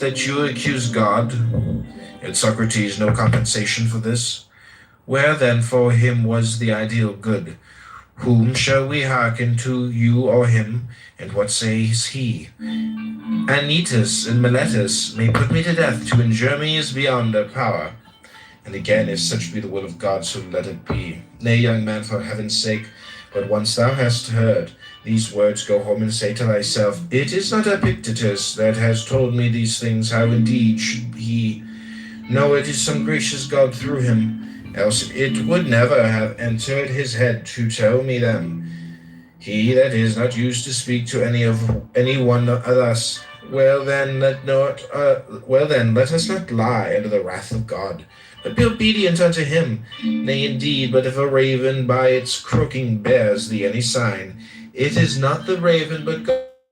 that you accuse God? Had Socrates no compensation for this? Where then for him was the ideal good? Whom shall we hearken to, you or him? And what says he? Anytus and Miletus may put me to death, to injure me is beyond their power. And again, if such be the will of God, so let it be. Nay, young man, for heaven's sake, but once thou hast heard these words, go home and say to thyself, it is not Epictetus that has told me these things, how indeed should he? No, it is some gracious God through him, else it would never have entered his head to tell me them. He that is not used to speak to any one thus, well then, let us not lie under the wrath of God, but be obedient unto him. Nay, indeed, but if a raven by its croaking bears thee any sign, it is not the raven, but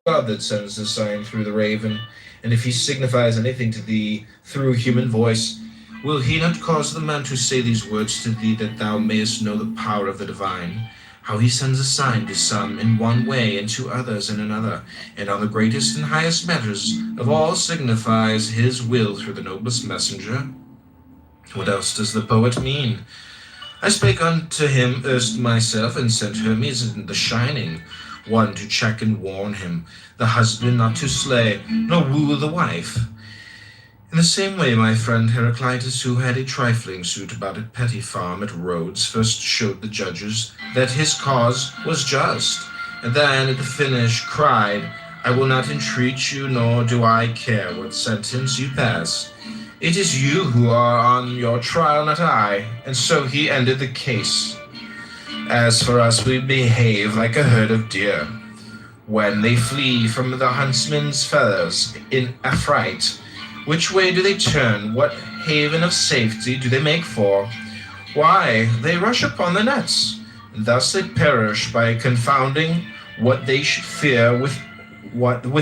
God that sends the sign through the raven. And if he signifies anything to thee through human voice, will he not cause the man to say these words to thee, that thou mayest know the power of the divine? How he sends a sign to some in one way, and to others in another, and on the greatest and highest matters of all signifies his will through the noblest messenger. What else does the poet mean? I spake unto him erst myself, and sent Hermes in the shining, one to check and warn him, the husband not to slay, nor woo the wife. In the same way, my friend Heraclitus, who had a trifling suit about a petty farm at Rhodes, first showed the judges that his cause was just, and then at the finish cried, I will not entreat you, nor do I care what sentence you pass. It is you who are on your trial, not I. And so he ended the case. As for us, we behave like a herd of deer. When they flee from the huntsman's feathers in affright, which way do they turn? What haven of safety do they make for? Why, they rush upon the nets, and thus they perish by confounding what they should fear with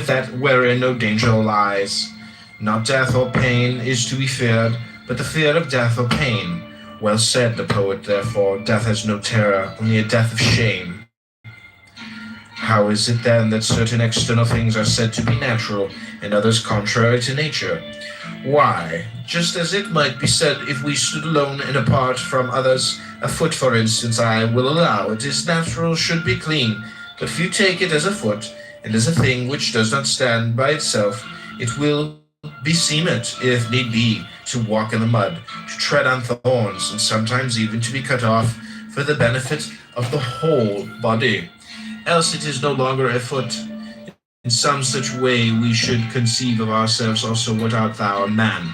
that wherein no danger lies. Not death or pain is to be feared, but the fear of death or pain. Well said the poet, therefore, death has no terror, only a death of shame. How is it then that certain external things are said to be natural, and others contrary to nature? Why, just as it might be said if we stood alone and apart from others, a foot, for instance, I will allow it is natural should be clean, but if you take it as a foot, and as a thing which does not stand by itself, it will beseem it, if need be, to walk in the mud, to tread on thorns, and sometimes even to be cut off for the benefit of the whole body. Else it is no longer a foot. In some such way we should conceive of ourselves also. What art thou, a man?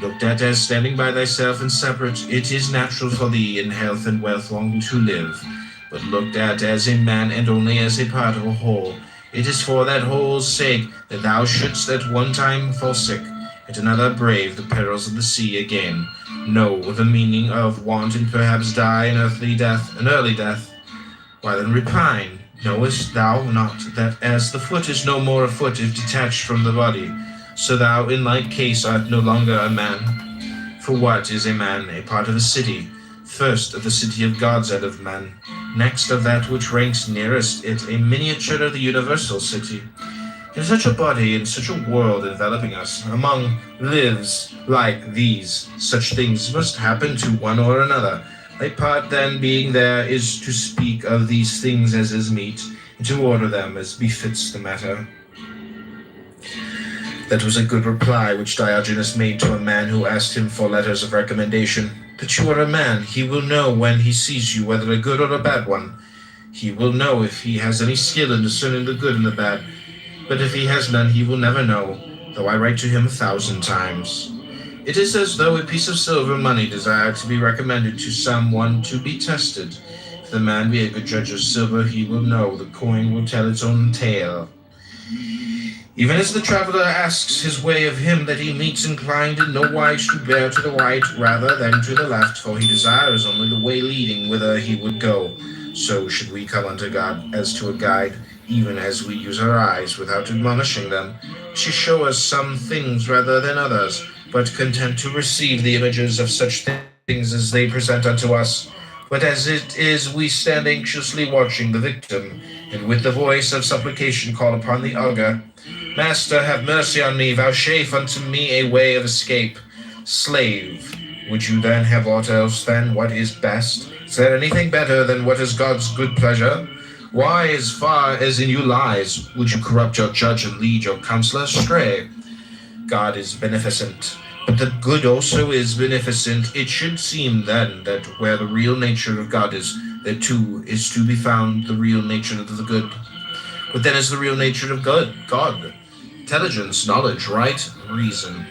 Looked at as standing by thyself and separate, it is natural for thee in health and wealth long to live. But looked at as a man and only as a part of a whole, it is for that whole's sake that thou shouldst at one time fall sick, at another brave the perils of the sea again, know the meaning of want, and perhaps die an early death. Why then repine? Knowest thou not that as the foot is no more a foot if detached from the body, so thou in like case art no longer a man? For what is a man? A part of a city, first of the city of gods and of men, next of that which ranks nearest it, a miniature of the universal city. In such a body, in such a world enveloping us, among lives like these, such things must happen to one or another. Thy part then being there is to speak of these things as is meet, and to order them as befits the matter. That was a good reply which Diogenes made to a man who asked him for letters of recommendation. That you are a man, he will know when he sees you whether a good or a bad one. He will know if he has any skill in discerning the good and the bad, but if he has none he will never know, though I write to him 1,000 times. It is as though a piece of silver money desired to be recommended to some one to be tested. If the man be a good judge of silver, he will know the coin will tell its own tale. Even as the traveler asks his way of him that he meets, inclined in no wise to bear to the right rather than to the left, for he desires only the way leading whither he would go, so should we come unto God as to a guide, even as we use our eyes without admonishing them, to show us some things rather than others, but content to receive the images of such things as they present unto us. But as it is, we stand anxiously watching the victim, and with the voice of supplication call upon the augur, Master, have mercy on me, vouchsafe unto me a way of escape. Slave, would you then have aught else than what is best? Is there anything better than what is God's good pleasure? Why, as far as in you lies, would you corrupt your judge and lead your counselor astray? God is beneficent, but the good also is beneficent. It should seem then that where the real nature of God is, there too is to be found the real nature of the good. What then is the real nature of God? Intelligence, knowledge, right, reason.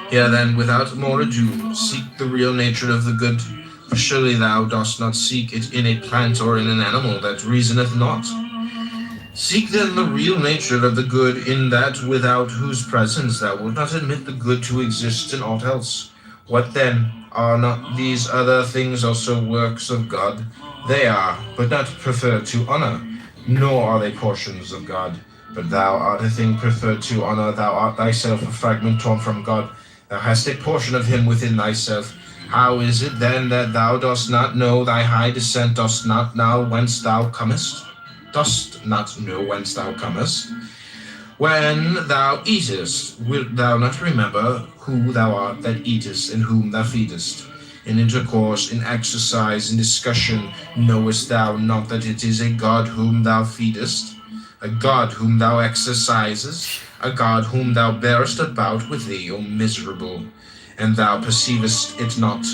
Here then, without more ado, seek the real nature of the good, for surely thou dost not seek it in a plant or in an animal that reasoneth not. Seek then the real nature of the good in that without whose presence thou wilt not admit the good to exist in aught else. What then? Are not these other things also works of God? They are, but not preferred to honor, nor are they portions of God. But thou art a thing preferred to honor, thou art thyself a fragment torn from God. Thou hast a portion of him within thyself. How is it then that thou dost not know thy high descent, dost not know whence thou comest? Dost not know whence thou comest? When thou eatest, wilt thou not remember who thou art that eatest, and whom thou feedest? In intercourse, in exercise, in discussion, knowest thou not that it is a God whom thou feedest, a God whom thou exercisest, a God whom thou bearest about with thee, O miserable? And thou perceivest it not.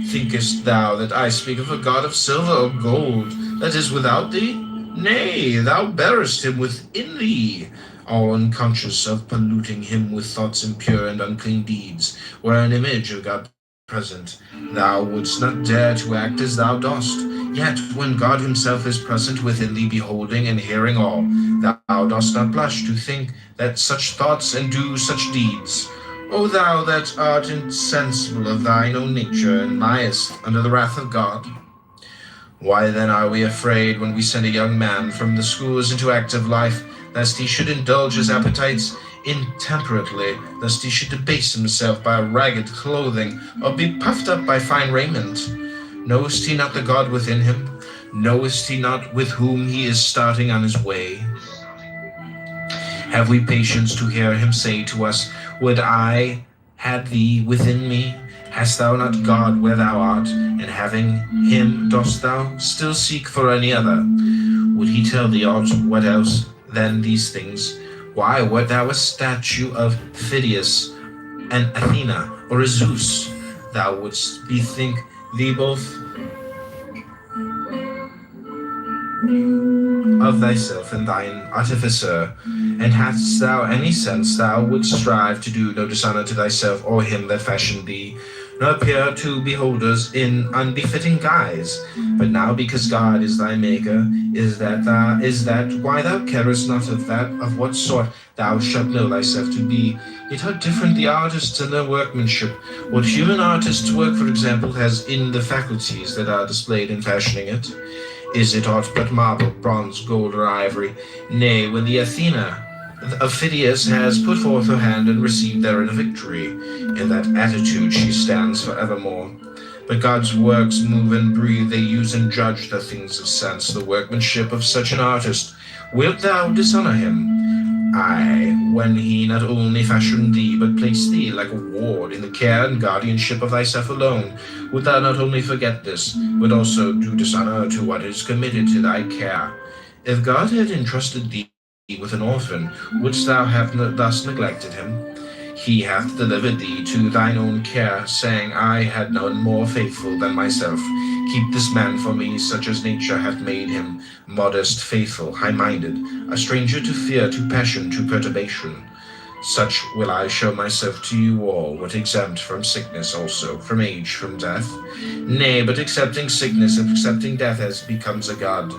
Thinkest thou that I speak of a God of silver or gold, that is without thee? Nay, thou bearest him within thee, all unconscious of polluting him with thoughts impure and unclean deeds, were an image of God present. Thou wouldst not dare to act as thou dost. Yet when God himself is present within thee, beholding and hearing all, thou dost not blush to think that such thoughts and do such deeds. O thou that art insensible of thine own nature, and liest under the wrath of God! Why then are we afraid when we send a young man from the schools into active life, lest he should indulge his appetites intemperately, lest he should debase himself by ragged clothing, or be puffed up by fine raiment? Knowest he not the God within him? Knowest he not with whom he is starting on his way? Have we patience to hear him say to us, Would I had thee within me? Hast thou not God where thou art, and having him dost thou still seek for any other? Would he tell thee aught what else than these things? Why, wert thou a statue of Phidias, an Athena, or a Zeus, thou wouldst bethink thee both of thyself and thine artificer. And hadst thou any sense, thou wouldst strive to do no dishonor to thyself or him that fashioned thee, nor appear to beholders in unbefitting guise. But now, because God is thy maker, is that why thou carest not of that of what sort thou shalt know thyself to be. Yet how different the artists and their workmanship. What human artists' work, for example, has in the faculties that are displayed in fashioning it. Is it aught but marble, bronze, gold, or ivory? Nay, when the Athena of Phidias has put forth her hand and received therein a victory, in that attitude she stands for evermore. But God's works move and breathe, they use and judge the things of sense, the workmanship of such an artist. Wilt thou dishonor him? Aye, when he not only fashioned thee, but placed thee like a ward in the care and guardianship of thyself alone, wilt thou not only forget this, but also do dishonor to what is committed to thy care? If God had entrusted thee with an orphan, wouldst thou have thus neglected him? He hath delivered thee to thine own care, saying, I had none more faithful than myself. Keep this man for me, such as nature hath made him, modest, faithful, high-minded, a stranger to fear, to passion, to perturbation. Such will I show myself to you all, but exempt from sickness also, from age, from death. Nay, but accepting sickness and accepting death as becomes a god.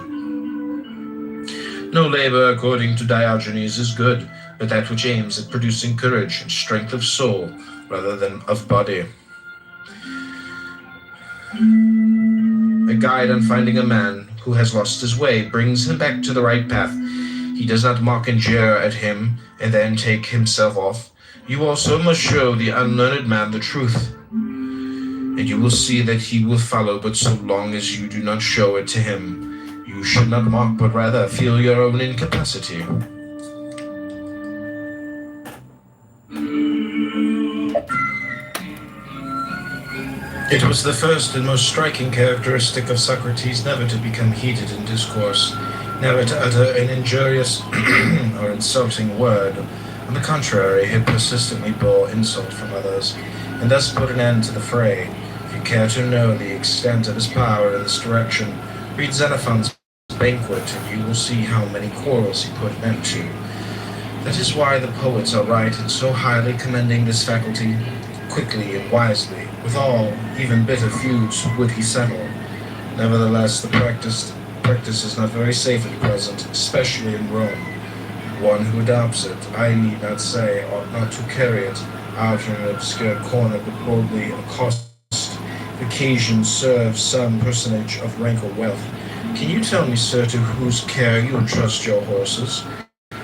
No labor, according to Diogenes, is good, but that which aims at producing courage and strength of soul rather than of body. A guide on finding a man who has lost his way brings him back to the right path. He does not mock and jeer at him and then take himself off. You also must show the unlearned man the truth, and you will see that he will follow, but so long as you do not show it to him. You should not mock, but rather feel your own incapacity. It was the first and most striking characteristic of Socrates never to become heated in discourse, never to utter an injurious or insulting word. On the contrary, he persistently bore insult from others, and thus put an end to the fray. If you care to know the extent of his power in this direction, read Xenophon's Banquet, and you will see how many quarrels he put an end to. That is why the poets are right in so highly commending this faculty. Quickly and wisely, with all, even bitter feuds, would he settle. Nevertheless, the practice is not very safe at present, especially in Rome. One who adopts it, I need not say, ought not to carry it out in an obscure corner, but boldly accost, if occasion serves some personage of rank or wealth. Can you tell me, sir, to whose care you entrust your horses?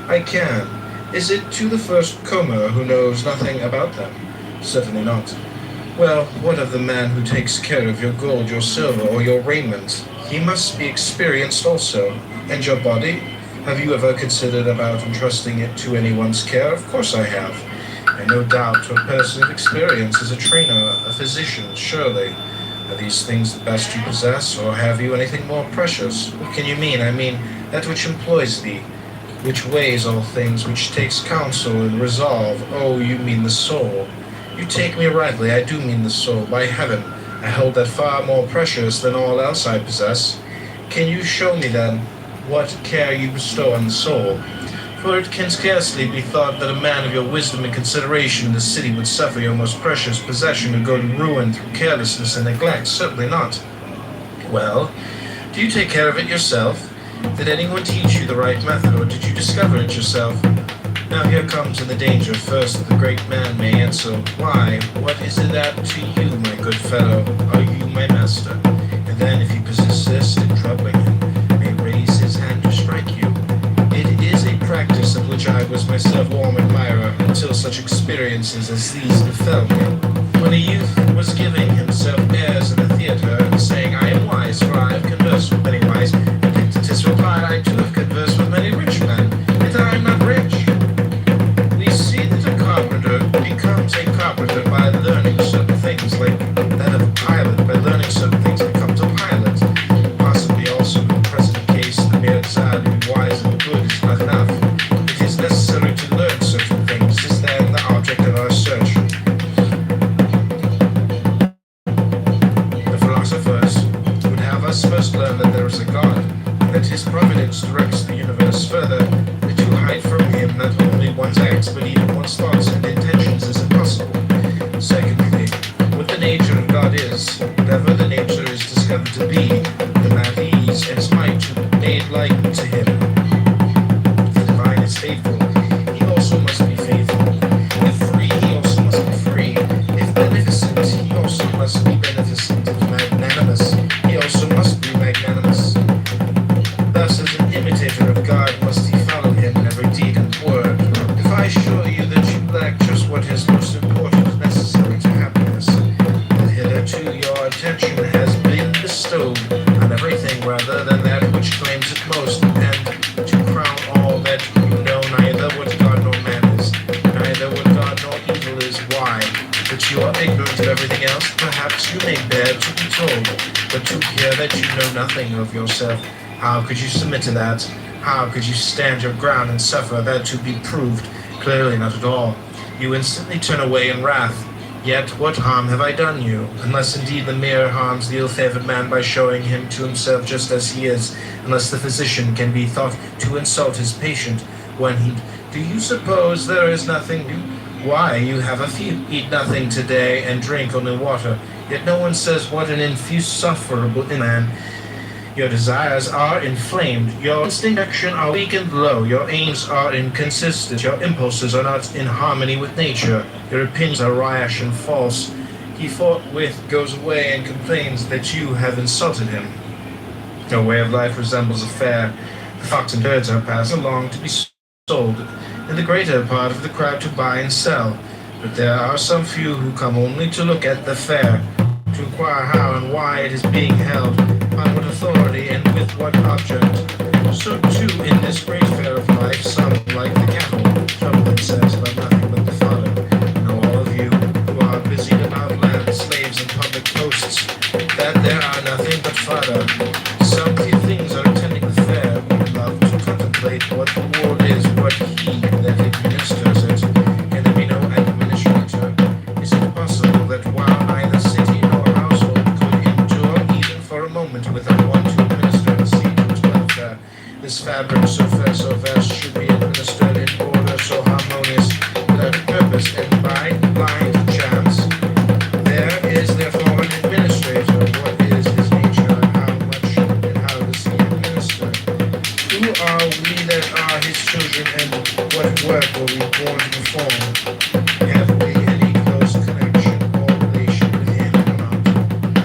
I can. Is it to the first comer who knows nothing about them? Certainly not. Well, what of the man who takes care of your gold, your silver, or your raiment? He must be experienced also. And your body? Have you ever considered about entrusting it to anyone's care? Of course I have. And no doubt to a person of experience as a trainer, a physician, surely. Are these things the best you possess, or have you anything more precious? What can you mean? I mean, that which employs thee, which weighs all things, which takes counsel and resolve. Oh, you mean the soul. You take me rightly, I do mean the soul. By heaven, I hold that far more precious than all else I possess. Can you show me, then, what care you bestow on the soul? For it can scarcely be thought that a man of your wisdom and consideration in the city would suffer your most precious possession to go to ruin through carelessness and neglect. Certainly not. Well, do you take care of it yourself? Did anyone teach you the right method, or did you discover it yourself? Now here comes in the danger first that the great man may answer, Why, what is that to you, my good fellow? Are you my master? And then, if you persist in troubling him, may raise his hand to strike you. It is a practice of which I was myself warm admirer until such experiences as these befell me. When a youth was giving himself airs in the theatre and saying, I am wise, for I have conversed with many wise, Epictetus replied, I too have conversed with many rich men, yet I am not rich. We see that a carpenter becomes a carpenter by learning certain things, like that of a pilot, by learning certain things becomes a pilot. Possibly also in the present case, the mere desire to be wise and good is not enough. It is necessary to learn certain things. Is then the object of our search. The philosophers would have us first learn that there is a God, that his providence directs the universe further, that to hide from him not only one's acts, but even one's thoughts and intentions is impossible. Secondly, what the nature of God is, whatever the nature is discovered to be, the man ease and his might to be made like to him. The divine is faithful, he also must be faithful. If free, he also must be free. If beneficent, he also must be beneficent. If magnanimous, he also must be magnanimous. Thus, as an imitator of God, must he follow him in every deed and word. If I assure you that you lack just what is most important and necessary to happiness, that hitherto your attention has been bestowed on everything rather than that which claims it most, and to crown all that you know neither what God nor man is, neither what God nor evil is. Why? That you are ignorant of everything else, perhaps you may bear to be told, but to hear that you know nothing of yourself, how could you submit to that? How could you stand your ground and suffer that to be proved? Clearly not at all. You instantly turn away in wrath. Yet what harm have I done you? Unless indeed the mirror harms the ill-favored man by showing him to himself just as he is, unless the physician can be thought to insult his patient when he... Do you suppose there is nothing new? Why, you have a few, eat nothing today and drink only water. Yet no one says what an insufferable man. Your desires are inflamed, your instinct action are weak and low, your aims are inconsistent, your impulses are not in harmony with nature, your opinions are rash and false. He forthwith goes away and complains that you have insulted him. Your way of life resembles a fair. The flocks and herds are passed along to be sold, and the greater part of the crowd to buy and sell. But there are some few who come only to look at the fair, to inquire how and why it is being held, on what authority and with what object. So too in this great fair of life, some, like the cattle, trouble themselves about nothing but the fodder. And all of you who are busied about land, slaves, and public posts, purpose, and by blind chance there is therefore an administrator. What is his nature, and how much and how does he administer? Who are we that are his children, and what work were we born to perform? Have we any close connection or relation with him or not?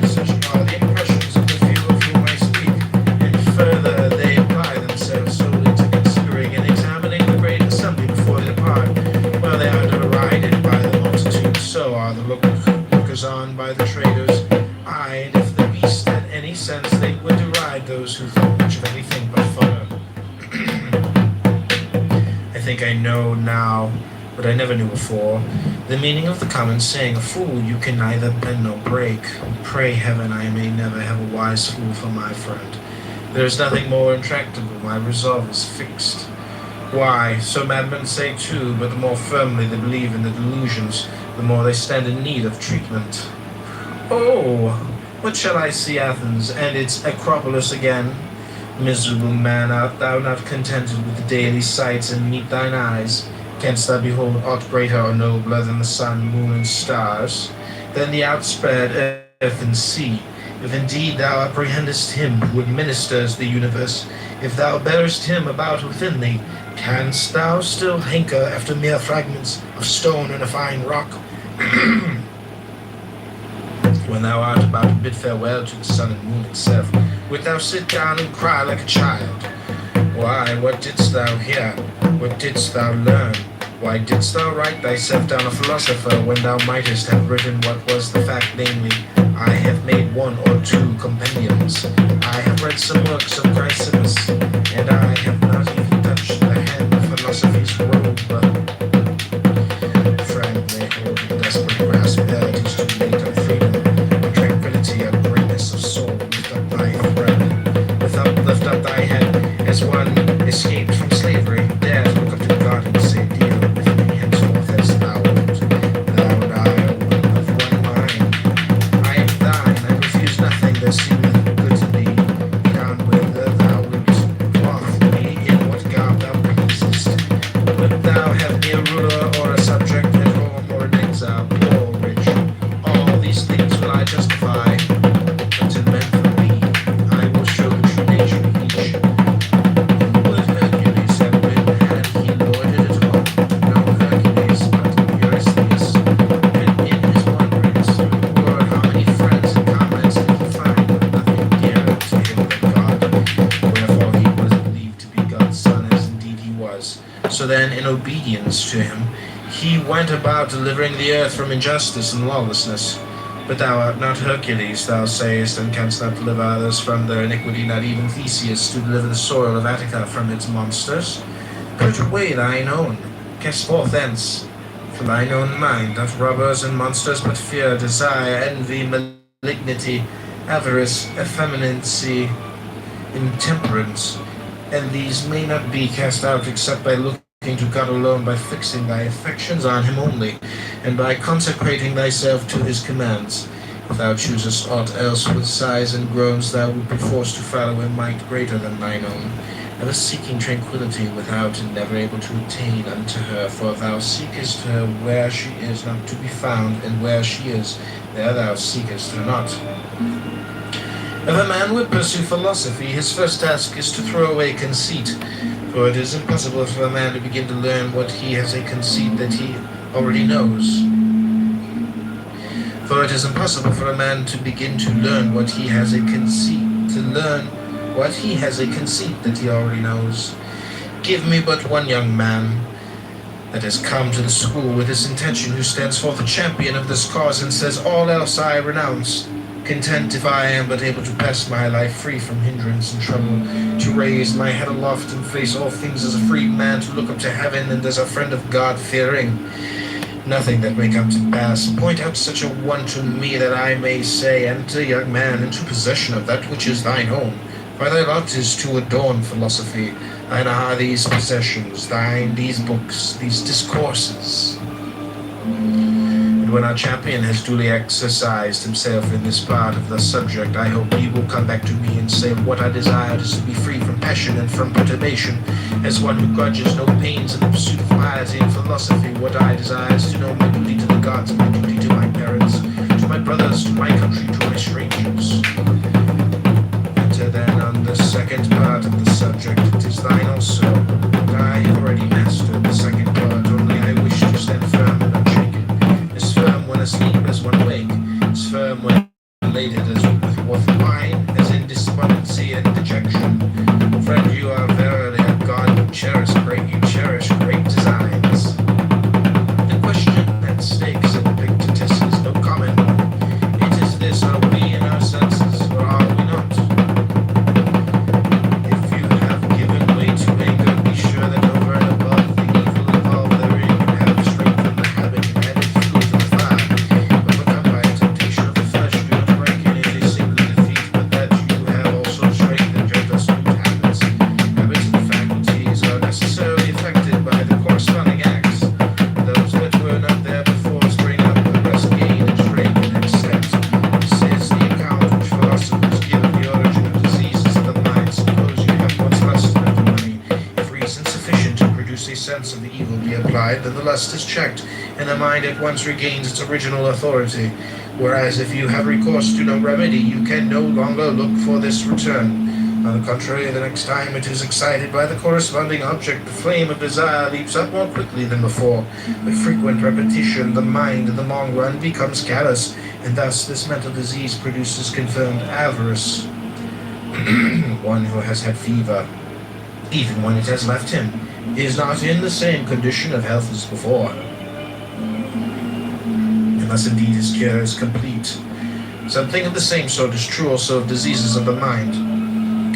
Such are the impressions of the few of whom I speak, and further they apply themselves solely to considering and examining the great assembly before they depart. While they are derided by the multitude, so are the lookers on by the traders. Aye, and if the beast had any sense, they would deride those who thought much of anything but fodder. I think I know now what I never knew before, the meaning of the common saying, a fool you can neither bend nor break. Pray heaven I may never have a wise fool for my friend. There is nothing more intractable, my resolve is fixed. Why, so madmen say too, but the more firmly they believe in the delusions, the more they stand in need of treatment. Oh, what shall I see Athens and its Acropolis again? Miserable man, art thou not contented with the daily sights and meet thine eyes? Canst thou behold aught greater or nobler than the sun, moon, and stars, than the outspread earth and sea? If indeed thou apprehendest him who administers the universe, if thou bearest him about within thee, canst thou still hanker after mere fragments of stone and a fine rock? When thou art about to bid farewell to the sun and moon itself, wilt thou sit down and cry like a child? Why, what didst thou hear? What didst thou learn? Why didst thou write thyself down a philosopher, when thou mightest have written what was the fact, namely, I have made 1 or 2 compendiums. I have read some works of Chrysippus, and I have not even touched the hem of philosophy's robe. Friend, they hold in desperate grasp verities too late of freedom, of tranquility, of greatness of soul. Lift up thy thread, lift up thy head, as one escaped from slavery. Dare to look up to God and say, deal with me henceforth as thou wilt. Thou and I are one of one mind. I am thine, I refuse nothing that seemeth good to thee. Down whither thou wilt, clothe me in what garb thou pleasest. Wilt thou have me a ruler or a subject, at home or in exile, poor or rich? All these things will I justify, but to men from me I will show the true nature of each. Would Hercules have been had he lorded it all? No Hercules, but Eurystheus. And in his wanderings through the world, how many friends and comrades did he find, but nothing dearer to him than God? Wherefore he was believed to be God's son, as indeed he was. So then, in obedience to him, he went about delivering the earth from injustice and lawlessness. But thou art not Hercules, thou sayest, and canst not deliver others from their iniquity, not even Theseus to deliver the soil of Attica from its monsters. Put away thine own, cast forth thence. For thine own mind doth robbers and monsters but fear, desire, envy, malignity, avarice, effeminacy, intemperance. And these may not be cast out except by looking to God alone, by fixing thy affections on him only, and by consecrating thyself to his commands. If thou choosest aught else with sighs and groans, thou wilt be forced to follow a might greater than thine own, ever seeking tranquility without, and never able to attain unto her. For thou seekest her where she is not to be found, and where she is, there thou seekest her not. If a man would pursue philosophy, his first task is to throw away conceit. For it is impossible for a man to begin to learn what he has a conceit that he already knows. For it is impossible for a man to begin to learn what he has a conceit, that he already knows. Give me but one young man that has come to the school with this intention, who stands forth a champion of this cause, and says, all else I renounce. Content if I am but able to pass my life free from hindrance and trouble, to raise my head aloft and face all things as a free man, to look up to heaven and as a friend of God, fearing nothing that may come to pass. Point out such a one to me, that I may say, enter, young man, into possession of that which is thine own. For thy lot is to adorn philosophy. Thine are these possessions, thine these books, these discourses. When our champion has duly exercised himself in this part of the subject, I hope he will come back to me and say, what I desired is to be free from passion and from perturbation, As one who grudges no pains in the pursuit of piety and philosophy, what I desire is to know my duty to the gods and my duty to my parents, to my brothers, to my country, to my strangers. Enter then on the second part of the subject. It is thine also. I have already mastered the second part, only I wish to stand firm and unshaken. As firm when asleep as when awake, as firm when elated as with wine, as in despondency and dejection. Friend, you are verily a God who cherish great designs. The question at stake, said Epictetus, is no common one. It is this: are we in our senses, or are we not? If you have given way to anger, be sure that over and above the evil involved therein, you have strengthened the habit and added fuel to the fire. Overcome by a temptation of the flesh, do not break in it a single defeat, but that you have also strengthened your dissolute habits. Habits and faculties are necessarily affected by the corresponding acts. Those that were not there before spring up, the rest gain and shrink and extent. This is the account which philosophers give of the origin of diseases of the mind. Suppose you have once lusted after money. If reason sufficient to produce a sense of the evil be applied, then the lust is checked, and the mind at once regains its original authority. Whereas if you have recourse to no remedy, you can no longer look for this return. On the contrary, the next time it is excited by the corresponding object, the flame of desire leaps up more quickly than before. With frequent repetition, the mind in the long run becomes callous, and thus this mental disease produces confirmed avarice. One who has had fever, even when it has left him, is not in the same condition of health as before, unless indeed his cure is complete. Something of the same sort is true also of diseases of the mind.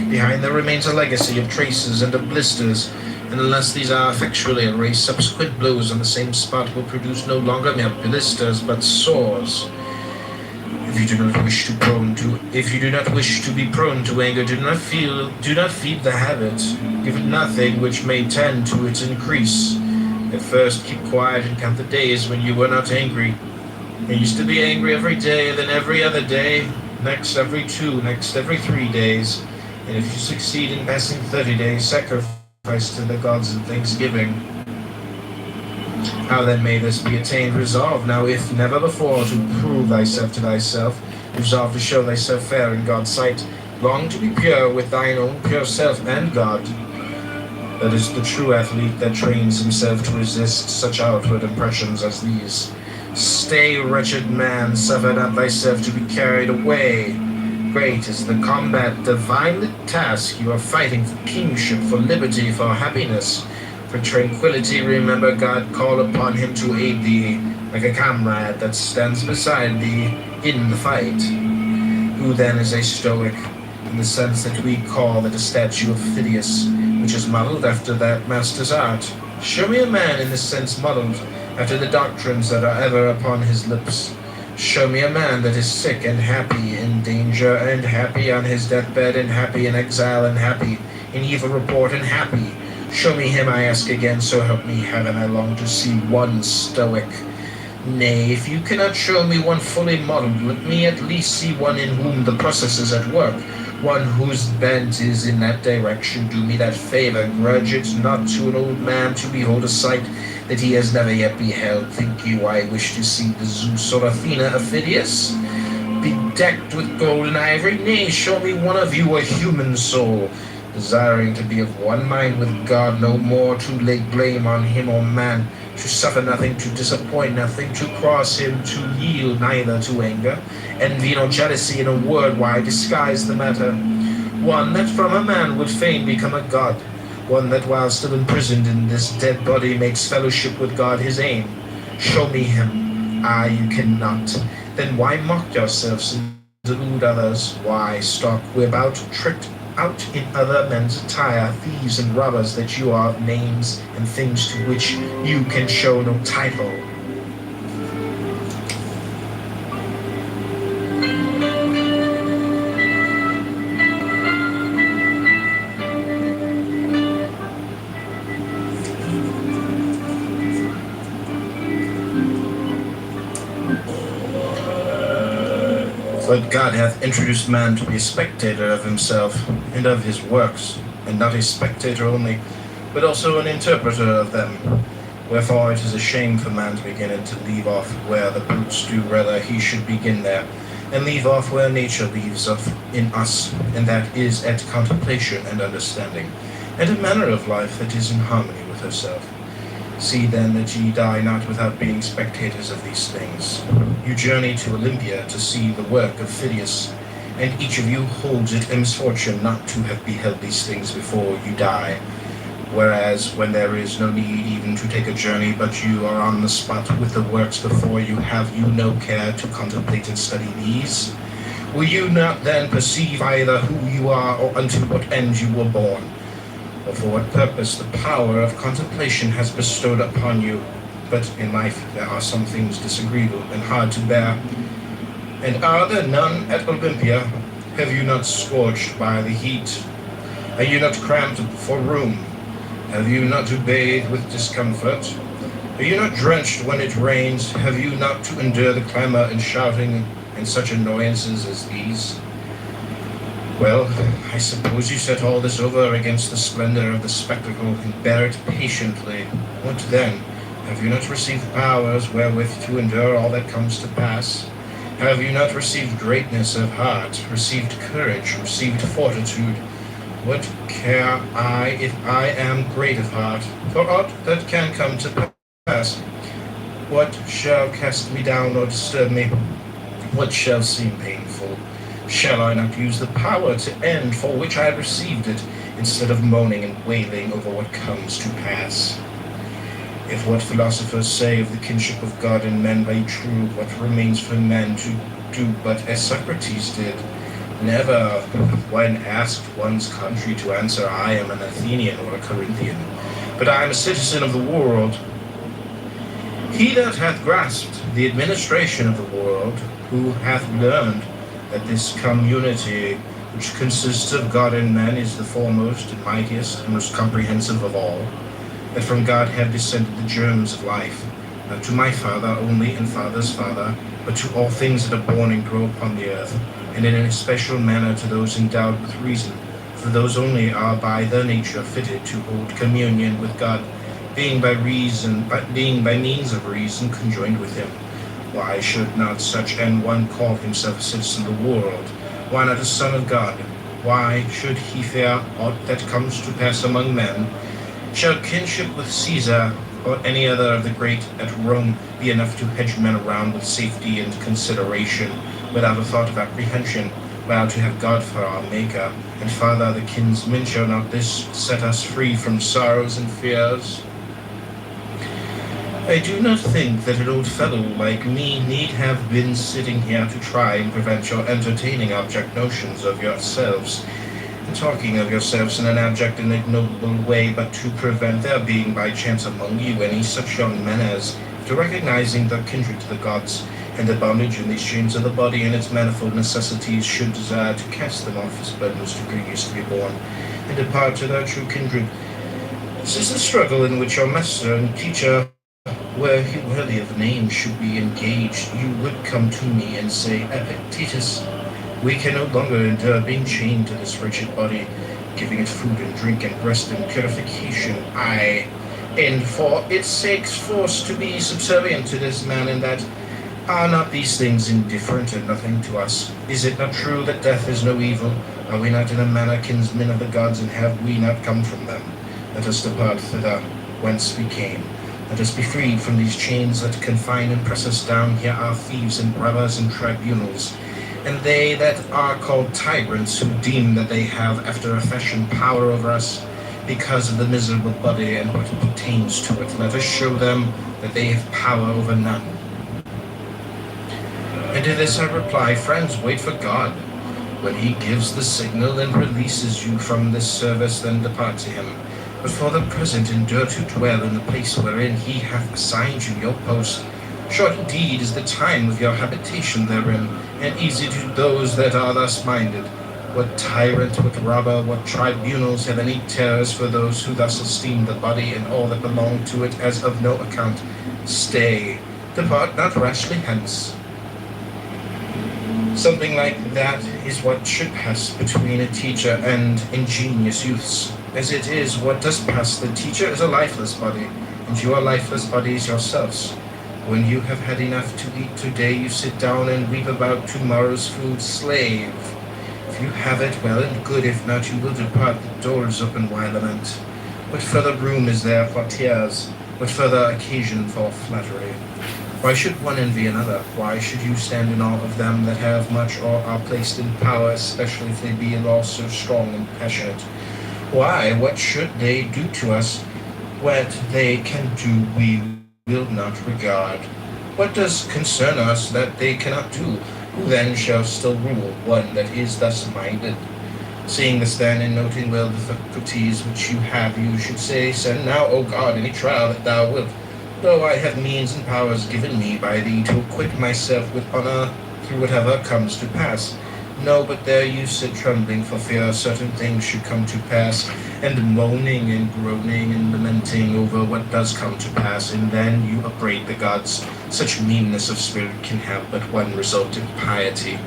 Behind there remains a legacy of traces and of blisters, and unless these are effectually erased, subsequent blows on the same spot will produce no longer mere blisters, but sores. If you do not wish to be prone to anger, do not feed the habit. Give it nothing which may tend to its increase. At first keep quiet and count the days when you were not angry. You used to be angry every day, then every other day, next every 2, next every 3 days. And if you succeed in passing 30 days, sacrifice to the gods in thanksgiving. How then may this be attained? Resolve now, if never before, to prove thyself to thyself. Resolve to show thyself fair in God's sight. Long to be pure with thine own pure self and God. That is the true athlete that trains himself to resist such outward impressions as these. Stay, wretched man, suffer not thyself to be carried away. Great is the combat, divine the task. You are fighting for kingship, for liberty, for happiness, for tranquility. Remember God, call upon him to aid thee, like a comrade that stands beside thee in the fight. Who then is a Stoic, in the sense that we call it a statue of Phidias, which is modeled after that master's art? Show me a man in this sense modeled after the doctrines that are ever upon his lips. Show me a man that is sick and happy in danger, and happy on his deathbed, and happy in exile, and happy in evil report, and happy. Show me him, I ask again, so help me heaven, I long to see one Stoic. Nay, if you cannot show me one fully modeled, let me at least see one in whom the process is at work, one whose bent is in that direction. Do me that favor, grudge it not to an old man to behold a sight that he has never yet beheld. Think you I wish to see the Zeus or Athena of Phidias, bedecked with gold and ivory? Nay, show me one of you a human soul, desiring to be of one mind with God, no more to lay blame on him or man, to suffer nothing, to disappoint nothing, to cross him, to yield neither to anger, envy, nor jealousy. In a word, why disguise the matter? One that from a man would fain become a god, one that while still imprisoned in this dead body makes fellowship with God his aim. Show me him. Ah, you cannot. Then why mock yourselves and delude others? Why stalk without, tricked out in other men's attire, thieves and robbers that you are, names and things to which you can show no title? But God hath introduced man to be a spectator of himself and of his works, and not a spectator only, but also an interpreter of them. Wherefore it is a shame for man to begin and to leave off where the brutes do, rather he should begin there, and leave off where nature leaves off in us, and that is at contemplation and understanding, and a manner of life that is in harmony with herself. See then that ye die not without being spectators of these things. You journey to Olympia to see the work of Phidias, and each of you holds it a misfortune not to have beheld these things before you die. Whereas when there is no need even to take a journey, but you are on the spot with the works before you, have you no care to contemplate and study these? Will you not then perceive either who you are or unto what end you were born? Or for what purpose the power of contemplation has bestowed upon you? But in life there are some things disagreeable and hard to bear. And are there none at Olympia? Have you not scorched by the heat? Are you not cramped for room? Have you not to bathe with discomfort? Are you not drenched when it rains? Have you not to endure the clamor and shouting and such annoyances as these? Well, I suppose you set all this over against the splendor of the spectacle and bear it patiently. What then? Have you not received powers wherewith to endure all that comes to pass? Have you not received greatness of heart, received courage, received fortitude? What care I if I am great of heart, for aught that can come to pass? What shall cast me down or disturb me? What shall seem painful? Shall I not use the power to end for which I received it, instead of moaning and wailing over what comes to pass? If what philosophers say of the kinship of God and men be true, what remains for men to do but as Socrates did? Never, when asked one's country, to answer, I am an Athenian or a Corinthian, but I am a citizen of the world. He that hath grasped the administration of the world, who hath learned that this community, which consists of God and men, is the foremost and mightiest and most comprehensive of all, that from God have descended the germs of life, not to my father only and father's father, but to all things that are born and grow upon the earth, and in a special manner to those endowed with reason, for those only are by their nature fitted to hold communion with God, being by means of reason conjoined with him. Why should not such an one call himself a citizen of the world? Why not a son of God? Why should he fear aught that comes to pass among men? Shall kinship with Caesar or any other of the great at Rome be enough to hedge men around with safety and consideration, without a thought of apprehension, while to have God for our Maker, and Father the kinsman, shall not this set us free from sorrows and fears? I do not think that an old fellow like me need have been sitting here to try and prevent your entertaining abject notions of yourselves, and talking of yourselves in an abject and ignoble way, but to prevent there being by chance among you any such young men as, after recognizing their kindred to the gods, and the bondage in these chains of the body and its manifold necessities, should desire to cast them off as burdens too grievous to be borne, and depart to their true kindred. This is the struggle in which your master and teacher, were he worthy of the name, should be engaged. You would come to me and say, Epictetus, we can no longer endure being chained to this wretched body, giving it food and drink and rest and purification, aye, and for its sake's forced to be subservient to this man and that. Are not these things indifferent and nothing to us? Is it not true that death is no evil? Are we not in a manner kinsmen of the gods, and have we not come from them? Let us depart thither whence we came. Let us be freed from these chains that confine and press us down. Here are thieves and robbers and tribunals, and they that are called tyrants, who deem that they have after a fashion power over us, because of the miserable body and what pertains to it. Let us show them that they have power over none. And to this I reply, friends, wait for God. When he gives the signal and releases you from this service, then depart to him. But for the present endure to dwell in the place wherein he hath assigned you your post. Short indeed is the time of your habitation therein, and easy to those that are thus minded. What tyrant, what robber, what tribunals have any terrors for those who thus esteem the body and all that belong to it as of no account? Stay, depart not rashly hence. Something like that is what should pass between a teacher and ingenious youths. As it is, what does pass? The teacher is a lifeless body, and you are lifeless bodies yourselves. When you have had enough to eat today, you sit down and weep about tomorrow's food. Slave! If you have it, well and good. If not, you will depart. The door is open. Why lament? What further room is there for tears? What further occasion for flattery? Why should one envy another? Why should you stand in awe of them that have much or are placed in power, especially if they be in law so strong and passionate? Why? What should they do to us? What they can do we will not regard. What does concern us that they cannot do? Who then shall still rule one that is thus minded? Seeing this then, and noting well the faculties which you have, you should say, send now, O God, any trial that thou wilt, though I have means and powers given me by thee to acquit myself with honor through whatever comes to pass. No, but there you sit trembling for fear certain things should come to pass, and moaning and groaning and lamenting over what does come to pass, and then you upbraid the gods. Such meanness of spirit can have but one result: impiety.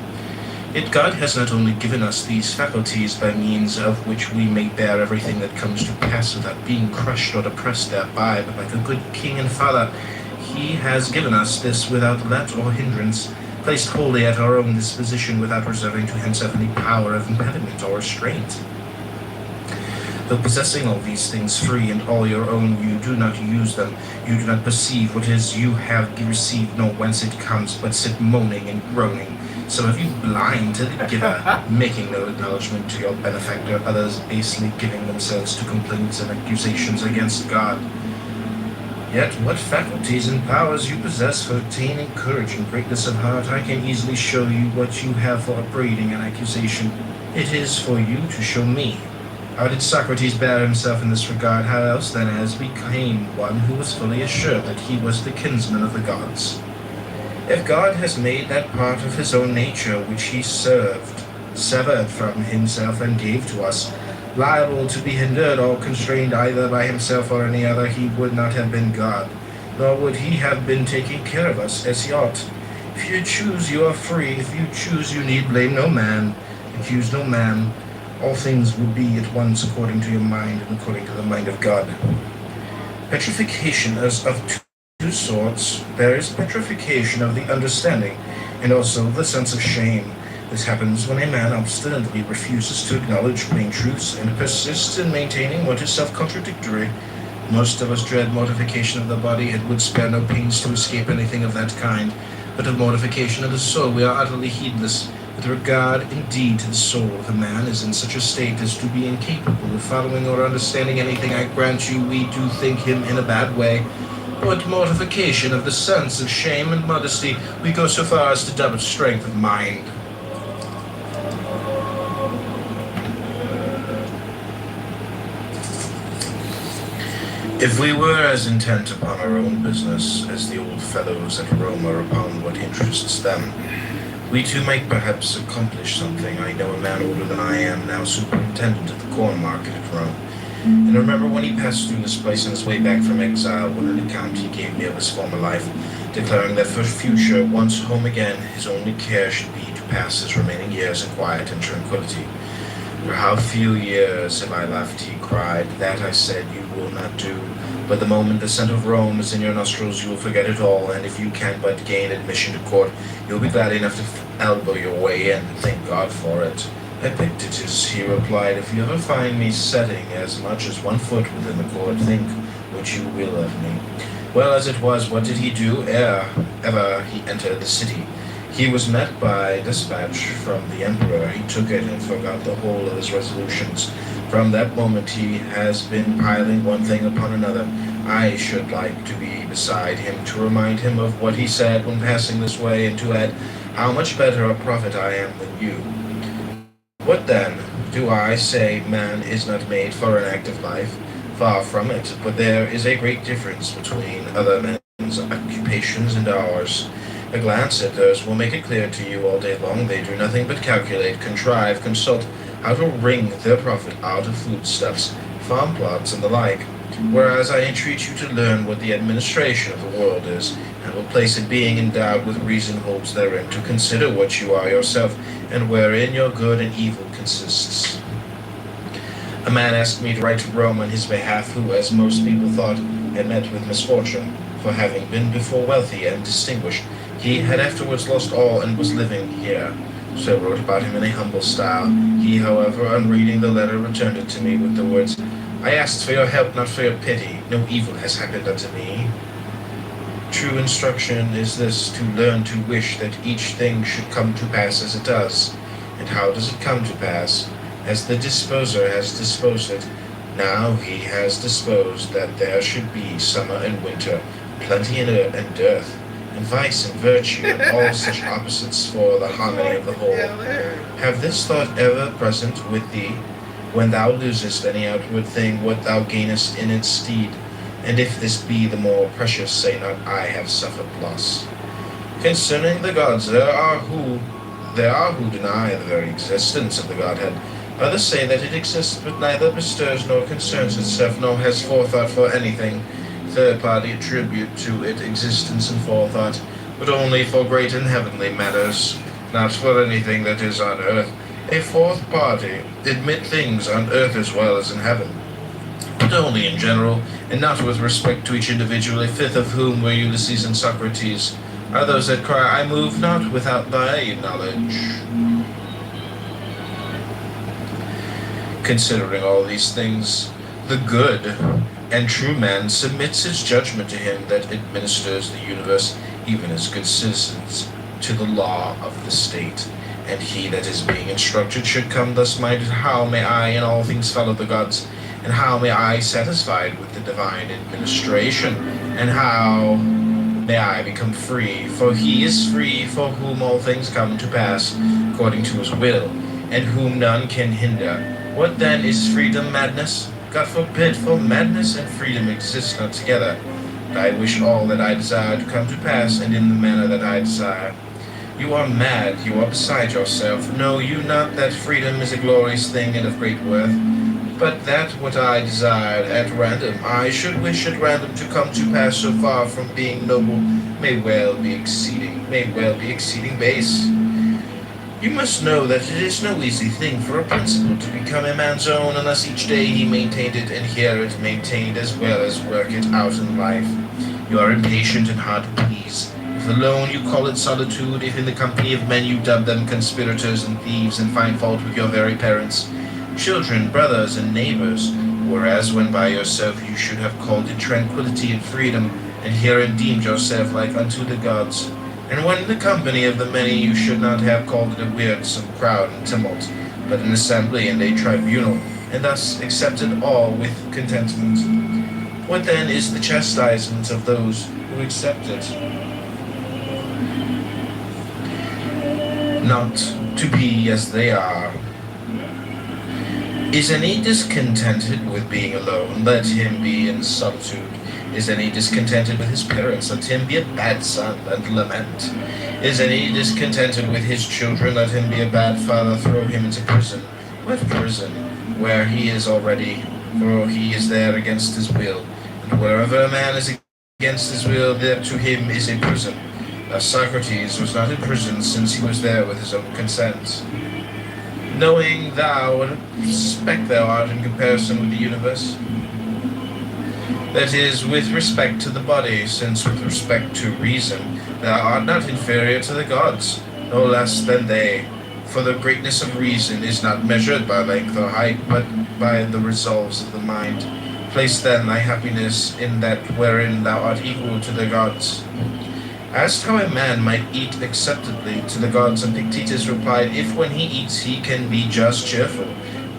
Yet God has not only given us these faculties by means of which we may bear everything that comes to pass without being crushed or depressed thereby, but like a good king and father, he has given us this without let or hindrance, placed wholly at our own disposition, without reserving to himself any power of impediment or restraint. Though possessing all these things free and all your own, you do not use them. You do not perceive what is you have received, nor whence it comes, but sit moaning and groaning. Some of you blind to the giver, making no acknowledgement to your benefactor, others basely giving themselves to complaints and accusations against God. Yet what faculties and powers you possess for attaining courage and greatness of heart, I can easily show you. What you have for upbraiding and accusation, it is for you to show me. How did Socrates bear himself in this regard? How else then as became one who was fully assured that he was the kinsman of the gods? If God has made that part of his own nature which he served, severed from himself and gave to us, liable to be hindered or constrained either by himself or any other, he would not have been God, nor would he have been taking care of us as he ought. If you choose, you are free. If you choose, you need blame no man, accuse no man. All things will be at once according to your mind and according to the mind of God. Petrification is of two sorts. There is petrification of the understanding, and also the sense of shame. This happens when a man obstinately refuses to acknowledge plain truths and persists in maintaining what is self-contradictory. Most of us dread mortification of the body and would spare no pains to escape anything of that kind, but of mortification of the soul we are utterly heedless. With regard indeed to the soul, if a man is in such a state as to be incapable of following or understanding anything, I grant you we do think him in a bad way. But mortification of the sense of shame and modesty, we go so far as to double strength of mind. If we were as intent upon our own business as the old fellows at Rome are upon what interests them, we too might perhaps accomplish something. I know a man older than I am, now superintendent of the corn market at Rome, and I remember when he passed through this place on his way back from exile, what an account he gave me of his former life, declaring that for future, once home again, his only care should be to pass his remaining years in quiet and tranquility. For how few years have I left, he cried. That, I said, you will not do. But the moment the scent of Rome is in your nostrils, you will forget it all, and if you can but gain admission to court, you'll be glad enough to elbow your way in, and thank God for it. Epictetus, he replied, if you ever find me setting as much as 1 foot within the court, think what you will of me. Well, as it was, what did he do ere ever he entered the city? He was met by dispatch from the emperor. He took it and forgot the whole of his resolutions. From that moment he has been piling one thing upon another. I should like to be beside him to remind him of what he said when passing this way, and to add how much better a prophet I am than you. What then? Do I say man is not made for an active life? Far from it, but there is a great difference between other men's occupations and ours. A glance at theirs will make it clear to you. All day long they do nothing but calculate, contrive, consult how to wring their profit out of foodstuffs, farm plots, and the like. Whereas I entreat you to learn what the administration of the world is, and what place it being endowed with reason holds therein, to consider what you are yourself, and wherein your good and evil consists. A man asked me to write to Rome on his behalf who, as most people thought, had met with misfortune, for having been before wealthy and distinguished, he had afterwards lost all and was living here. So I wrote about him in a humble style. He, however, on reading the letter, returned it to me with the words, "I asked for your help, not for your pity. No evil has happened unto me." True instruction is this, to learn to wish that each thing should come to pass as it does. And how does it come to pass? As the disposer has disposed it, now he has disposed that there should be summer and winter, plenty and dearth, and vice and virtue, and all such opposites for the harmony of the whole. Have this thought ever present with thee, when thou losest any outward thing, what thou gainest in its stead. And if this be the more precious, say not, I have suffered loss. Concerning the gods, there are who deny the very existence of the Godhead. Others say that it exists, but neither bestirs nor concerns itself, nor has forethought for anything. Third party attribute to it existence and forethought, but only for great and heavenly matters, not for anything that is on earth. A fourth party admit things on earth as well as in heaven, but only in general, and not with respect to each individual. A fifth of whom were Ulysses and Socrates, are those that cry, I move not without thy knowledge. Considering all these things, the good and true man submits his judgment to him that administers the universe, even as good citizens, to the law of the state. And he that is being instructed should come thus minded, how may I in all things follow the gods? And how may I, satisfied with the divine administration? And how may I become free? For he is free for whom all things come to pass, according to his will, and whom none can hinder. What then is freedom? Madness? God forbid, for madness and freedom exist not together. But I wish all that I desire to come to pass, and in the manner that I desire. You are mad, you are beside yourself. Know you not that freedom is a glorious thing and of great worth? But that what I desired at random, I should wish at random to come to pass, so far from being noble, may well be exceeding base. You must know that it is no easy thing for a principle to become a man's own, unless each day he maintained it, and hear it maintained, as well as work it out in life. You are impatient and hard to please. If alone you call it solitude, if in the company of men you dub them conspirators and thieves, and find fault with your very parents, children, brothers, and neighbors, whereas when by yourself you should have called it tranquility and freedom, and herein deemed yourself like unto the gods. And when in the company of the many you should not have called it a wearisome crowd and tumult, but an assembly and a tribunal, and thus accepted all with contentment. What then is the chastisement of those who accept it? Not to be as they are. Is any discontented with being alone? Let him be in solitude. Is any discontented with his parents? Let him be a bad son and lament. Is any discontented with his children? Let him be a bad father. Throw him into prison. What prison? Where he is already, for he is there against his will. And wherever a man is against his will, there to him is a prison. Thus Socrates was not in prison, since he was there with his own consent. Knowing thou what a speck thou art in comparison with the universe, that is, with respect to the body, since with respect to reason thou art not inferior to the gods, no less than they. For the greatness of reason is not measured by length or height, but by the resolves of the mind. Place then thy happiness in that wherein thou art equal to the gods. Asked how a man might eat acceptably to the gods, and Epictetus replied, if when he eats he can be just, cheerful,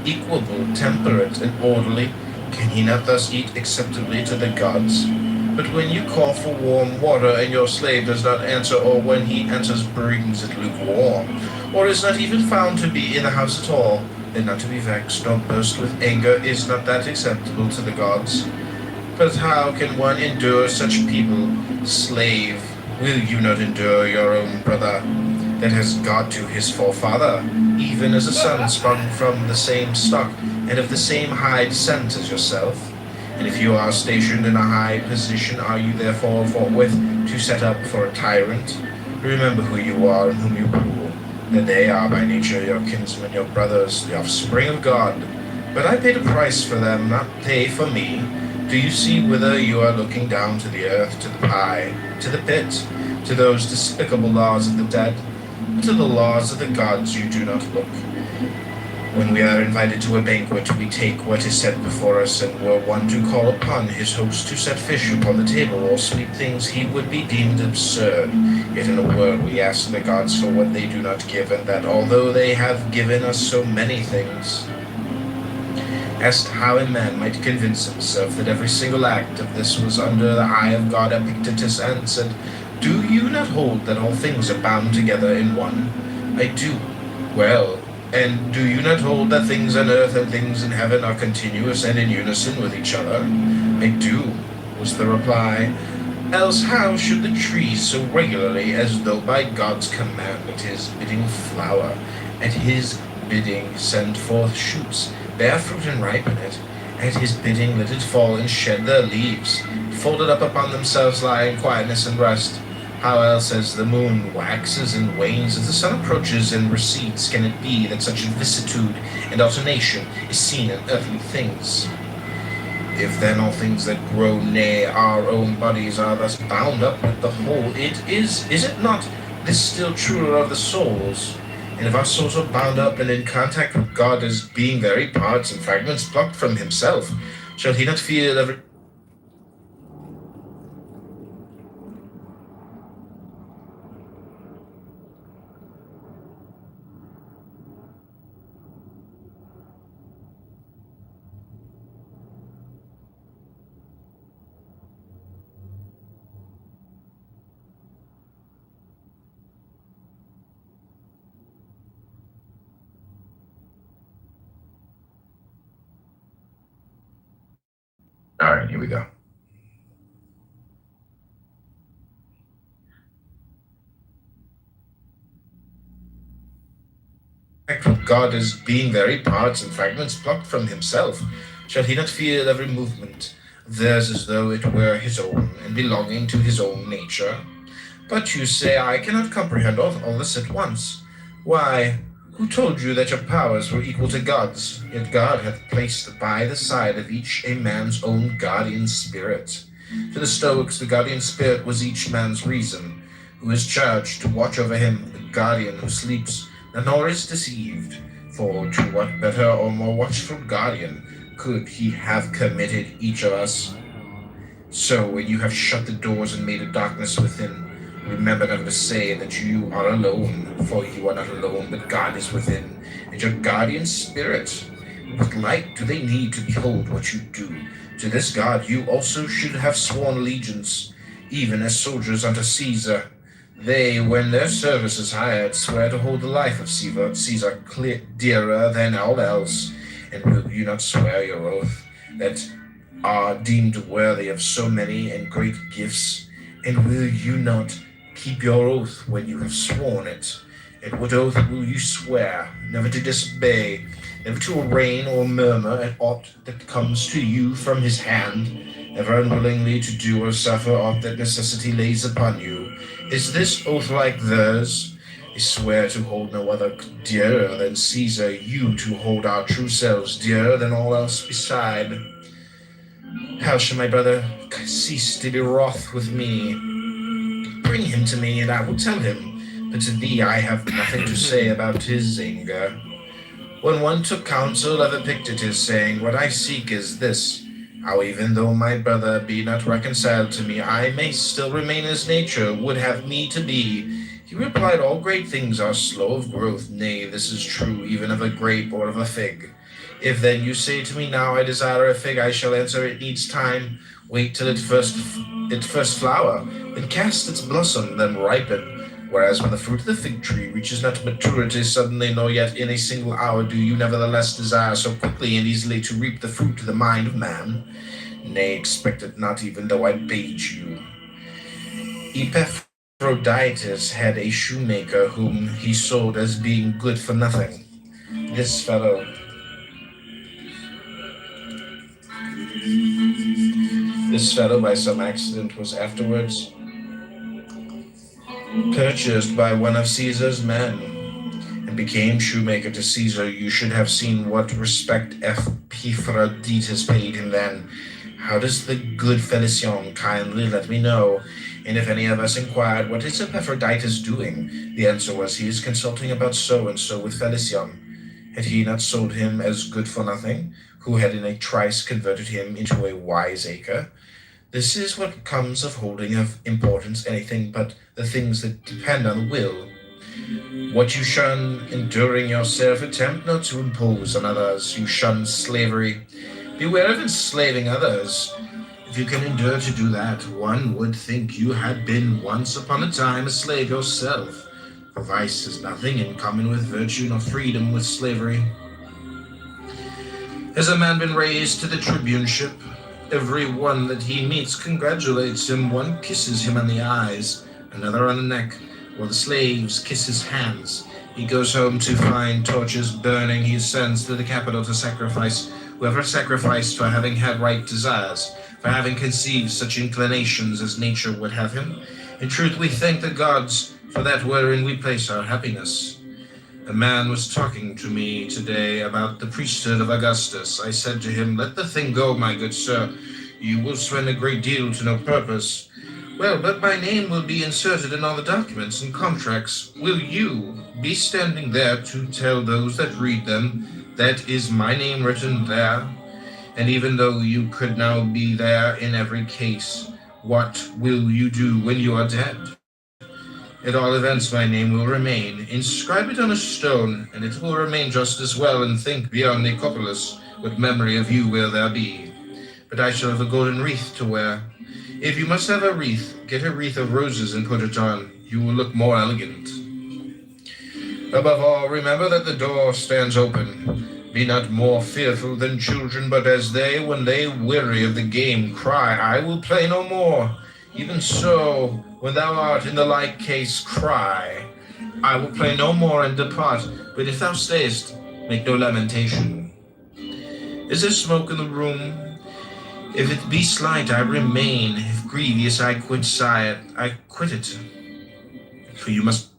equable, temperate, and orderly, can he not thus eat acceptably to the gods? But when you call for warm water, and your slave does not answer, or when he answers brings it lukewarm, or is not even found to be in the house at all, then not to be vexed, nor burst with anger, is not that acceptable to the gods? But how can one endure such people? Slave, will you not endure your own brother, that has got to his forefather, even as a son sprung from the same stock, and of the same high descent as yourself? And if you are stationed in a high position, are you therefore forthwith to set up for a tyrant? Remember who you are and whom you rule, that they are by nature your kinsmen, your brothers, the offspring of God. But I paid a price for them, not they for me. Do you see whither you are looking? Down to the earth, to the pie, to the pit, to those despicable laws of the dead, to the laws of the gods you do not look. When we are invited to a banquet, we take what is set before us, and were one to call upon his host to set fish upon the table or sweet things, he would be deemed absurd. Yet in a word, we ask the gods for what they do not give, and that although they have given us so many things, asked how a man might convince himself that every single act of this was under the eye of God. Epictetus answered, Do you not hold that all things are bound together in one? I do. Well, and do you not hold that things on earth and things in heaven are continuous and in unison with each other? I do, was the reply. Else how should the tree so regularly, as though by God's command at his bidding flower, at his bidding send forth shoots, bear fruit and ripen it, at his bidding let it fall and shed their leaves, folded up upon themselves lie in quietness and rest? How else, as the moon waxes and wanes, as the sun approaches and recedes, can it be that such vicissitude and alternation is seen in earthly things? If then all things that grow, nay, our own bodies are thus bound up with the whole, is it not this still truer of the souls? And if our souls are bound up and in contact with God as being very parts and fragments plucked from himself, shall he not feel every... All right, here we go. With God as being very parts and fragments plucked from himself, shall he not feel every movement of theirs as though it were his own, and belonging to his own nature? But you say I cannot comprehend all this at once. Why, who told you that your powers were equal to God's? Yet God hath placed by the side of each a man's own guardian spirit. To the Stoics, the guardian spirit was each man's reason, who is charged to watch over him, the guardian who sleeps, nor is deceived. For to what better or more watchful guardian could he have committed each of us? So when you have shut the doors and made a darkness within, remember never to say that you are alone, for you are not alone, but God is within, and your guardian spirit. What light do they need to behold what you do? To this God you also should have sworn allegiance, even as soldiers unto Caesar. They, when their service is hired, swear to hold the life of Caesar dearer than all else. And will you not swear your oath that are deemed worthy of so many and great gifts? And will you not keep your oath when you have sworn it? And what oath will you swear? Never to disobey, never to arraign or murmur at aught that comes to you from his hand, never unwillingly to do or suffer aught that necessity lays upon you. Is this oath like theirs? I swear to hold no other dearer than Caesar, you to hold our true selves dearer than all else beside. How shall my brother cease to be wroth with me? Bring him to me, and I will tell him, but to thee I have nothing to say about his anger. When one took counsel of Epictetus, saying, What I seek is this, how even though my brother be not reconciled to me, I may still remain as nature would have me to be. He replied, All great things are slow of growth, nay, this is true even of a grape or of a fig. If then you say to me now, I desire a fig, I shall answer, it needs time. Wait till it first flower, then cast its blossom, then ripen. Whereas when the fruit of the fig tree reaches not maturity suddenly, nor yet in a single hour, do you nevertheless desire so quickly and easily to reap the fruit to the mind of man? Nay, expect it not, even though I bade you. Epaphroditus had a shoemaker whom he sold as being good for nothing. This fellow by some accident was afterwards purchased by one of Caesar's men, and became shoemaker to Caesar. You should have seen what respect he for a deed has paid him then. How does the good Felicien kindly let me know? And if any of us inquired, what is Epaphroditus doing? The answer was, he is consulting about so and so with Felicien. Had he not sold him as good for nothing, who had in a trice converted him into a wiseacre? This is what comes of holding of importance anything but the things that depend on the will. What you shun, enduring yourself, attempt not to impose on others. You shun slavery. Beware of enslaving others. If you can endure to do that, one would think you had been once upon a time a slave yourself. For vice has nothing in common with virtue, nor freedom with slavery. Has a man been raised to the tribuneship? Every one that he meets congratulates him. One kisses him on the eyes, another on the neck, while the slaves kiss his hands. He goes home to find torches burning. He ascends to the Capitol to sacrifice. Whoever sacrificed for having had right desires, for having conceived such inclinations as nature would have him. In truth, we thank the gods for that wherein we place our happiness. A man was talking to me today about the priesthood of Augustus. I said to him, let the thing go, my good sir. You will spend a great deal to no purpose. Well, but my name will be inserted in all the documents and contracts. Will you be standing there to tell those that read them, that is my name written there? And even though you could now be there in every case, what will you do when you are dead? At all events, my name will remain. Inscribe it on a stone, and it will remain just as well, and think beyond Nicopolis what memory of you will there be. But I shall have a golden wreath to wear. If you must have a wreath, get a wreath of roses and put it on. You will look more elegant. Above all, remember that the door stands open. Be not more fearful than children, but as they, when they weary of the game, cry, I will play no more. Even so, when thou art in the like case, cry, I will play no more, and depart. But if thou stayest, make no lamentation. Is there smoke in the room? If it be slight, I remain. If grievous, I quit it. For you must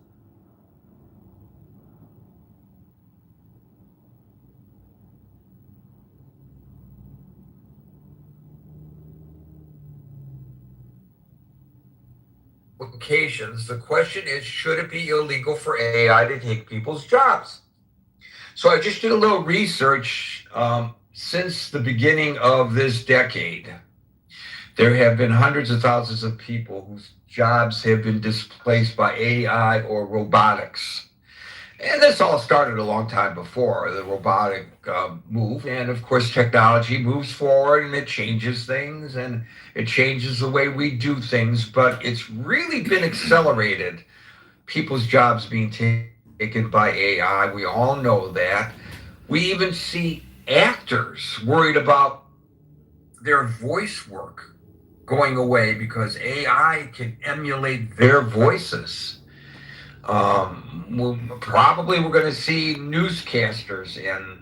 applications. The question is, should it be illegal for AI to take people's jobs? So I just did a little research. Since the beginning of this decade, there have been hundreds of thousands of people whose jobs have been displaced by AI or robotics. And this all started a long time before the robotic move. And of course, technology moves forward and it changes things and it changes the way we do things. But it's really been accelerated, people's jobs being taken by AI. We all know that. We even see actors worried about their voice work going away because AI can emulate their voices. We're going to see newscasters and